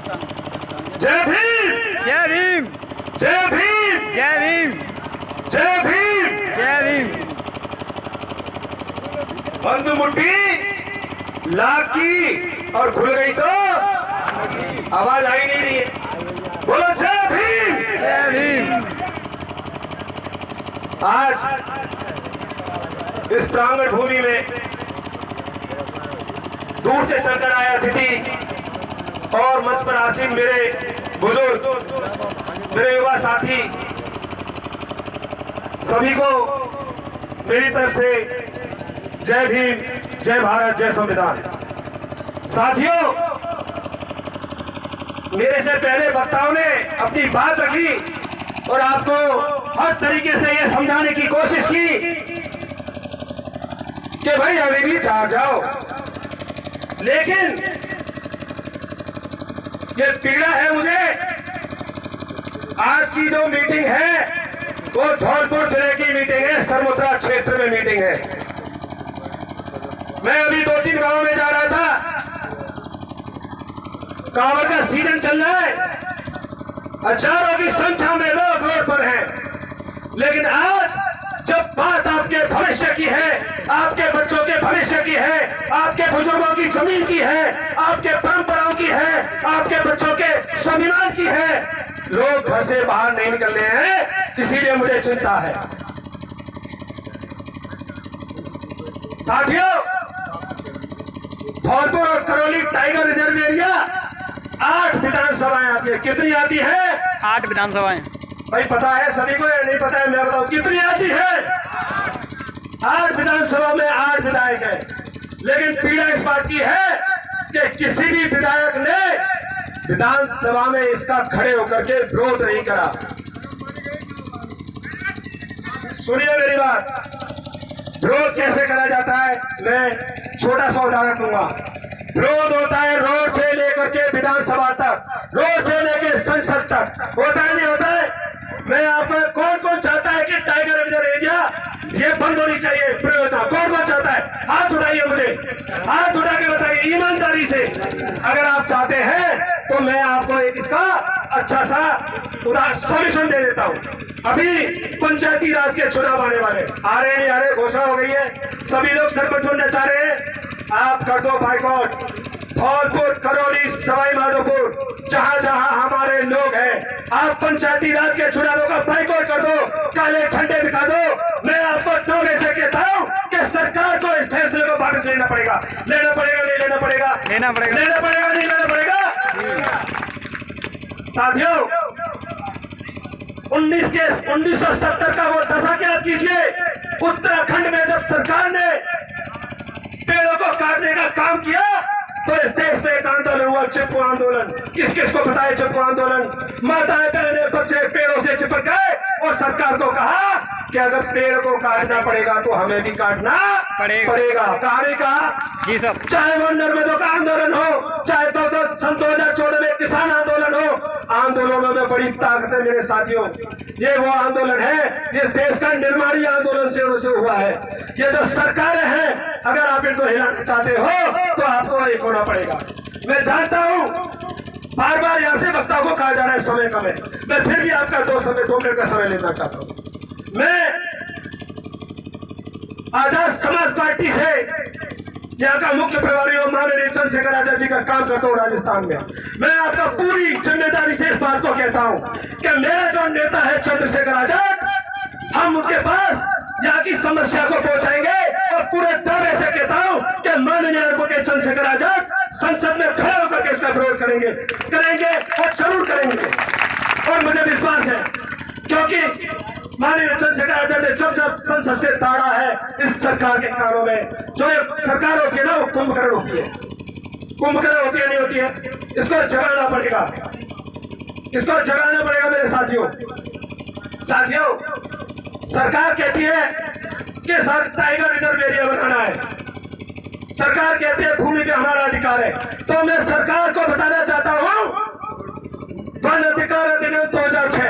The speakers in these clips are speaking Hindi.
जय भीम, जय भीम, जय भीम, जय भीम, जय भीम। जय भीम। बंद मुट्ठी लाख की और खुल गई तो आवाज आई नहीं रही है। बोलो जय भीम। जय भीम। आज इस प्रांगण भूमि में दूर से चलकर आए अतिथि और मंच पर आसीन मेरे बुजुर्ग, मेरे युवा साथी, सभी को मेरी तरफ से जय भीम, जय भारत, जय संविधान। साथियों, मेरे से पहले वक्ताओं ने अपनी बात रखी और आपको हर तरीके से यह समझाने की कोशिश की कि भाई अभी भी चार जाओ, लेकिन ये पीड़ा है मुझे। आज की जो मीटिंग है वो धौलपुर जिले की मीटिंग है, सरमुत्रा क्षेत्र में मीटिंग है। मैं अभी 2-3 गांवों में जा रहा था। कांवड़ का सीजन चल रहा है, हजारों की संख्या में लोग रोड पर हैं, लेकिन आज जब बात आपके भविष्य की है, आपके बच्चों के भविष्य की है, आपके बुजुर्गों की जमीन की है, आपके परंपराओं की है, आपके बच्चों के स्वाभिमान की है, लोग घर से बाहर नहीं निकल रहे हैं। इसीलिए मुझे चिंता है। साथियों, धौलपुर और करौली टाइगर रिजर्व एरिया 8 विधानसभाएं आती है। कितनी आती है? 8 विधानसभाएं। भाई पता है सभी को या नहीं पता है? मैं बताऊं कितनी आती है? 8 विधानसभा में 8 विधायक है, लेकिन पीड़ा इस बात की है कि किसी भी विधायक ने विधानसभा में इसका खड़े होकर के विरोध नहीं करा। सुनिए मेरी बात, विरोध कैसे करा जाता है, मैं छोटा सा उदाहरण दूंगा। विरोध होता है रोड से लेकर के विधानसभा तक, रोड से लेकर संसद तक, होता है नहीं होता है? मैं आपको, कौन कौन चाहता है कि टाइगर रिजर्व एरिया ये बंद होनी चाहिए परियोजना? कौन कौन चाहता है? हाथ उठाइए, मुझे हाथ उठा के बताइए ईमानदारी से। अगर आप चाहते हैं तो मैं आपको एक इसका अच्छा सा सॉल्यूशन दे देता हूं। अभी पंचायती राज के चुनाव आने वाले, आ रहे नहीं आ रहे, घोषणा हो गई है, सभी लोग सरपंच बनना चाह रहे हैं। आप कर दो बाइकआउट, धौलपुर, करौली, सवाई माधोपुर, जहां जहां हमारे लोग हैं, आप पंचायती राज के चुनावों का बाइकआउट कर दो, काले झंडे दिखा दो। मैं आपको दावे से कहता हूं कि सरकार को इस फैसले को वापस लेना पड़ेगा। लेना पड़ेगा नहीं लेना पड़ेगा? लेना पड़ेगा। लेना पड़ेगा नहीं लेना पड़ेगा? साथियों, 1970 का वो दशक याद कीजिए। उत्तराखंड में जब सरकार ने पेड़ों को काटने का काम किया तो इस देश में एक आंदोलन हुआ, चिपको आंदोलन। किस किस को पता है चिपको आंदोलन? माताएं, बहनें, बच्चे पेड़ों से चिपक गए और सरकार को कहा कि अगर पेड़ को काटना पड़ेगा तो हमें भी काटना पड़ेगा। कहानी कहा जी सब, चाहे वो नर्मदों का आंदोलन हो, चाहे तो सन 2014 में किसान आंदोलन हो, आंदोलनों में बड़ी ताकत है मेरे साथियों। ये वो आंदोलन है, इस देश का निर्माणी आंदोलन से हुआ है। ये जो सरकारें हैं, अगर आप इनको हिलाना चाहते हो तो आपको एक होना पड़ेगा। मैं जानता हूं बार बार यहां से वक्ताओं को कहा जा रहा है समय कम है, मैं फिर भी आपका 2 मिनट का समय लेना चाहता हूं। मैं आजाद समाज पार्टी से यहाँ का मुख्य प्रभारी माननीय चंद्रशेखर आजाद जी का काम करता हूँ राजस्थान में। मैं आपका पूरी जिम्मेदारी से इस बात को कहता हूँ कि मेरा जो नेता है चंद्रशेखर आजाद, हम उनके पास यहाँ की समस्या को पहुंचाएंगे और पूरे दावे से कहता हूँ कि माननीय एडवोकेट चंद्रशेखर आजाद संसद में खड़े होकर के इसका विरोध करेंगे और जरूर करेंगे। और मुझे विश्वास है, क्योंकि माननीय चंद्रशेखर आजाद ने जब संसद से ताड़ा है इस सरकार के कानों में। जो सरकार होती है ना, वो कुंभकर्ण होती है। कुंभकर्ण होती है नहीं होती है? इसको जगाना पड़ेगा, इसको जगाना पड़ेगा मेरे साथियों। सरकार कहती है कि सर टाइगर रिजर्व एरिया बनाना है, सरकार कहती है भूमि पे हमारा अधिकार है। तो मैं सरकार को बताना चाहता हूं, वन अधिकार अधिनियम 2006,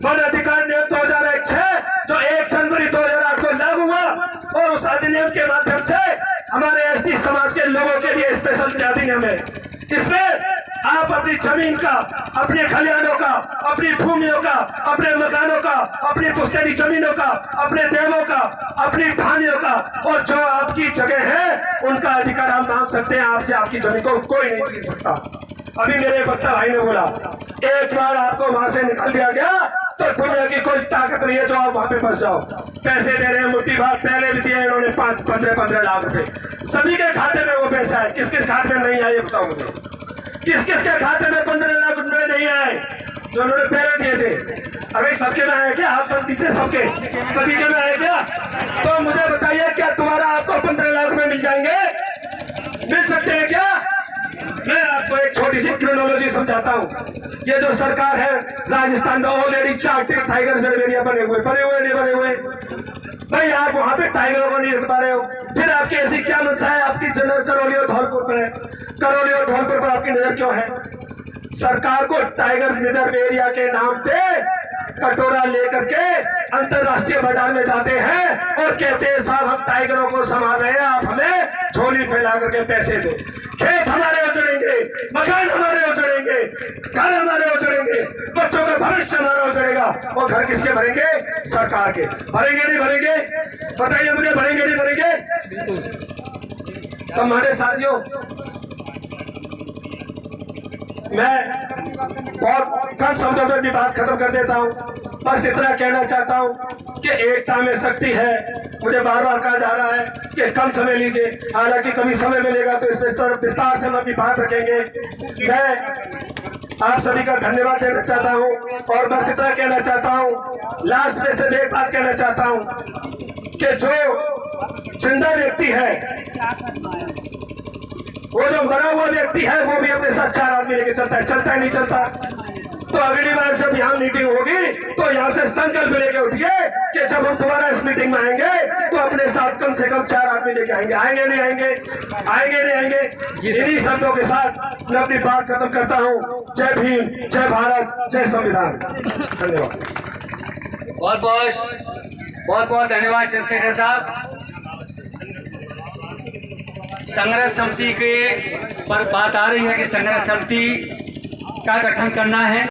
वन अधिकार नियम 2006 जो 1 जनवरी 2008 को लागू हुआ, और उस अधिनियम के माध्यम से हमारे एसटी समाज के लोगों के लिए स्पेशल अधिनियम है। इसमें आप अपनी जमीन का, अपने खलिहानों का, अपनी भूमियों का, अपने मकानों का, अपनी पुश्तैनी जमीनों का, अपने देवों का, अपनी ढानियों का, और जो आपकी जगह है उनका अधिकार हम मांग सकते हैं आपसे। आपकी जमीन को कोई नहीं छीन सकता। अभी मेरे वक्ता भाई ने बोला, एक बार आपको वहां से निकाल दिया गया तो दुनिया की कोई ताकत नहीं है जो आप वहां पे बस जाओ। पैसे दे रहे हैं मुट्ठी भर, पहले भी दिए इन्होंने 15 लाख रुपए। सभी के खाते में वो पैसा है, किस किस खाते में नहीं आए ये बताओ मुझे। किस किस के खाते में 15 लाख रुपए नहीं आए जो उन्होंने पहले दिए थे? अरे सबके में आए क्या? हाथ पर नीचे सबके, सभी के में आए क्या? तो मुझे बताइए, क्या दोबारा आपको 15 लाख रुपए मिल जाएंगे? मिल सकते हैं क्या? मैं आपको एक छोटी सी क्रोनोलॉजी समझाता हूँ। ये जो सरकार है राजस्थान में ऑलरेडी 4 टाइगर रिजर्व एरिया बने हुए नहीं बने हुए? भाई आप वहां पे टाइगरों को नहीं रख पा रहे हो, फिर आपकी ऐसी क्या मनसा है? आपकी जनरल करौली और धौलपुर पर है, करौली और धौलपुर पर आपकी नजर क्यों है? सरकार को टाइगर रिजर्व एरिया के नाम पे कटोरा लेकर के अंतरराष्ट्रीय बाजार में जाते हैं और कहते हैं साहब हम टाइगरों को संभाल रहे हैं, आप हमें झोली फैला करके पैसे दो। खेत हमारे उजड़ेंगे, मकान हमारे उजड़ेंगे, घर हमारे उजड़ेंगे, बच्चों का भविष्य हमारा उजड़ेगा, और घर किसके भरेंगे? सरकार के। भरेंगे नहीं भरेंगे? बताइए मुझे, भरेंगे नहीं भरेंगे? सम्मानित साथियों, मैं बहुत कम शब्दों में भी बात खत्म कर देता हूं। बस इतना कहना चाहता हूं कि एकता में शक्ति है। मुझे बार बार कहा जा रहा है कि कम समय लीजिए, हालांकि कभी समय मिलेगा तो इसमें विस्तार से हम अपनी बात रखेंगे। मैं आप सभी का धन्यवाद देना चाहता हूं और बस इतना कहना चाहता हूं, लास्ट में से एक बात कहना चाहता हूं कि जो जिंदा व्यक्ति है, वो जो मरा हुआ व्यक्ति है, वो भी अपने साथ 4 आदमी लेके चलता है। चलता है नहीं चलता? तो अगली बार जब यहाँ मीटिंग होगी तो यहाँ से संकल्प लेके उठिए कि जब हम दोबारा इस मीटिंग में आएंगे तो अपने साथ कम से कम 4 आदमी लेके आएंगे। आएंगे नहीं आएंगे? आएंगे नहीं आएंगे? इन्हीं शब्दों के साथ मैं अपनी बात खत्म करता हूँ। जय भीम, जय भारत, जय संविधान। धन्यवाद। बहुत बहुत धन्यवाद चंद्रशेखर साहब। संघर्ष समिति के पर बात आ रही है कि संघर्ष समिति का गठन करना है।